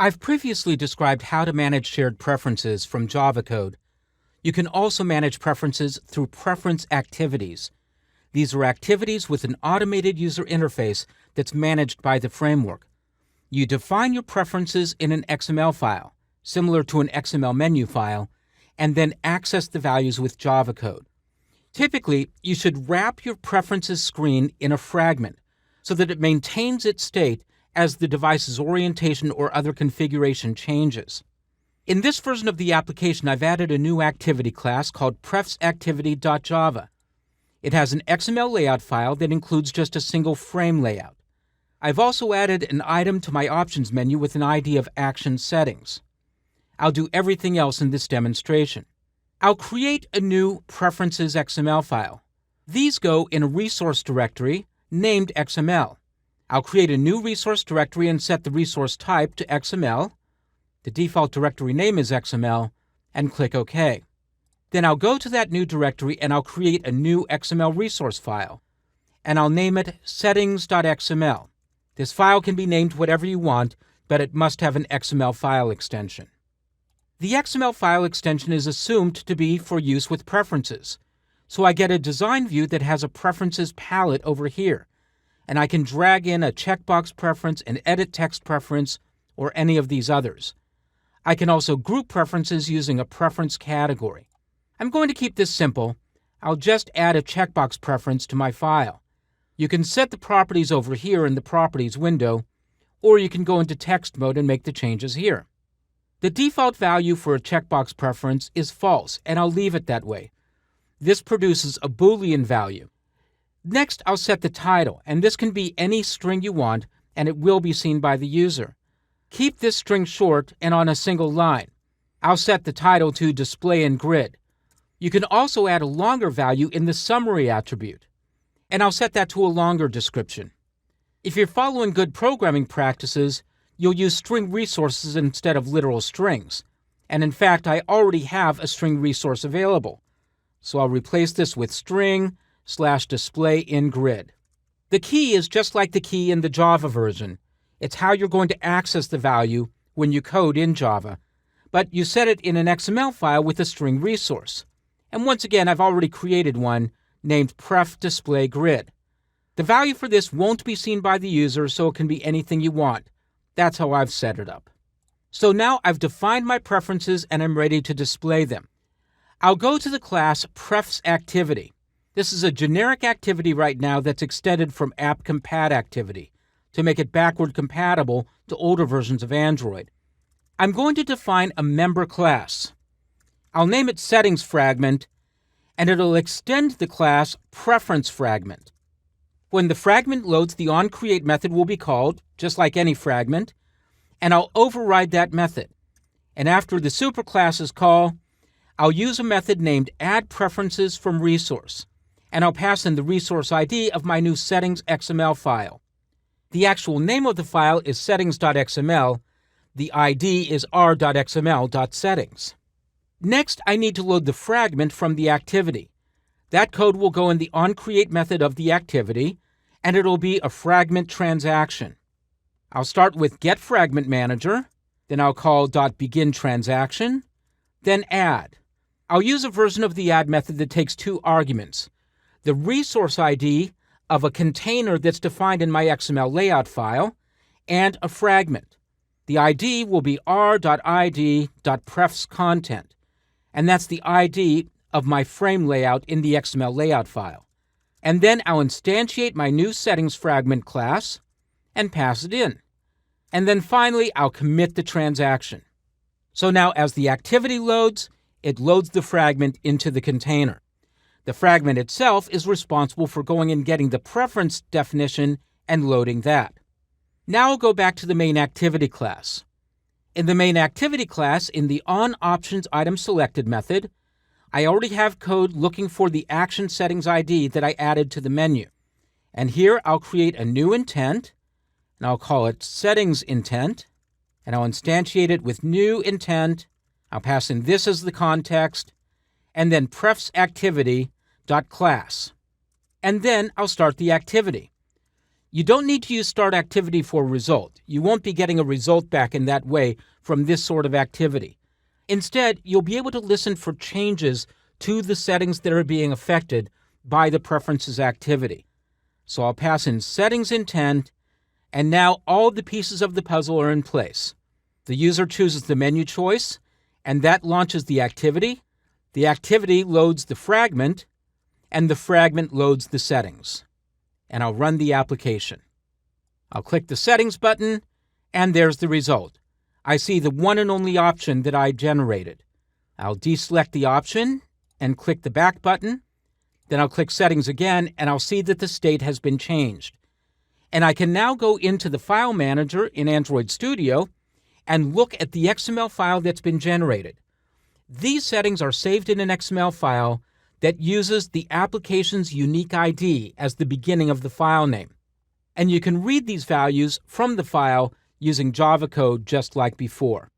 I've previously described how to manage shared preferences from Java code. You can also manage preferences through preference activities. These are activities with an automated user interface that's managed by the framework. You define your preferences in an XML file, similar to an XML menu file, and then access the values with Java code. Typically, you should wrap your preferences screen in a fragment so that it maintains its state as the device's orientation or other configuration changes. In this version of the application, I've added a new activity class called prefsActivity.java. It has an XML layout file that includes just a single frame layout. I've also added an item to my options menu with an ID of action settings. I'll do everything else in this demonstration. I'll create a new preferences XML file. These go in a resource directory named XML. I'll create a new resource directory and set the resource type to XML. The default directory name is XML, and click OK. Then I'll go to that new directory and I'll create a new XML resource file, and I'll name it settings.xml. This file can be named whatever you want, but it must have an XML file extension. The XML file extension is assumed to be for use with preferences, so I get a design view that has a preferences palette over here, and I can drag in a checkbox preference, an edit text preference, or any of these others. I can also group preferences using a preference category. I'm going to keep this simple. I'll just add a checkbox preference to my file. You can set the properties over here in the Properties window, or you can go into text mode and make the changes here. The default value for a checkbox preference is false, and I'll leave it that way. This produces a Boolean value. Next, I'll set the title, and this can be any string you want, and it will be seen by the user. Keep this string short and on a single line. I'll set the title to Display in Grid. You can also add a longer value in the Summary attribute, and I'll set that to a longer description. If you're following good programming practices, you'll use string resources instead of literal strings. And in fact, I already have a string resource available. So I'll replace this with string/display in grid. The key is just like the key in the Java version. It's how you're going to access the value when you code in Java, but you set it in an XML file with a string resource. And once again, I've already created one named pref_display_grid. The value for this won't be seen by the user, so it can be anything you want. That's how I've set it up. So now I've defined my preferences and I'm ready to display them. I'll go to the class prefsActivity. This is a generic activity right now that's extended from AppCompat_activity to make it backward compatible to older versions of Android. I'm going to define a member class. I'll name it SettingsFragment, and it'll extend the class PreferenceFragment. When the fragment loads, the onCreate method will be called, just like any fragment, and I'll override that method. And after the superclass's call, I'll use a method named addPreferencesFromResource, and I'll pass in the resource ID of my new settings.xml file. The actual name of the file is settings.xml. The ID is r.xml.settings. Next, I need to load the fragment from the activity. That code will go in the onCreate method of the activity, and it'll be a fragment transaction. I'll start with getFragmentManager, then I'll call .beginTransaction, then add. I'll use a version of the add method that takes two arguments: the resource ID of a container that's defined in my XML layout file, and a fragment. The ID will be r.id.prefsContent, and that's the ID of my frame layout in the XML layout file. And then I'll instantiate my new settings fragment class and pass it in. And then finally, I'll commit the transaction. So now as the activity loads, it loads the fragment into the container. The fragment itself is responsible for going and getting the preference definition and loading that. Now I'll go back to the main activity class. In the main activity class, in the onOptionsItemSelected method, I already have code looking for the action settings ID that I added to the menu. And here I'll create a new intent, and I'll call it settingsIntent, and I'll instantiate it with new intent. I'll pass in this as the context, and then prefsActivity.class. And then I'll start the activity. You don't need to use start activity for a result. You won't be getting a result back in that way from this sort of activity. Instead, you'll be able to listen for changes to the settings that are being affected by the preferences activity. So I'll pass in settings intent, and now all the pieces of the puzzle are in place. The user chooses the menu choice, and that launches the activity. The activity loads the fragment, and the fragment loads the settings. And I'll run the application. I'll click the settings button, and there's the result. I see the one and only option that I generated. I'll deselect the option and click the back button. Then I'll click settings again, and I'll see that the state has been changed. And I can now go into the file manager in Android Studio and look at the XML file that's been generated. These settings are saved in an XML file that uses the application's unique ID as the beginning of the file name. And you can read these values from the file using Java code just like before.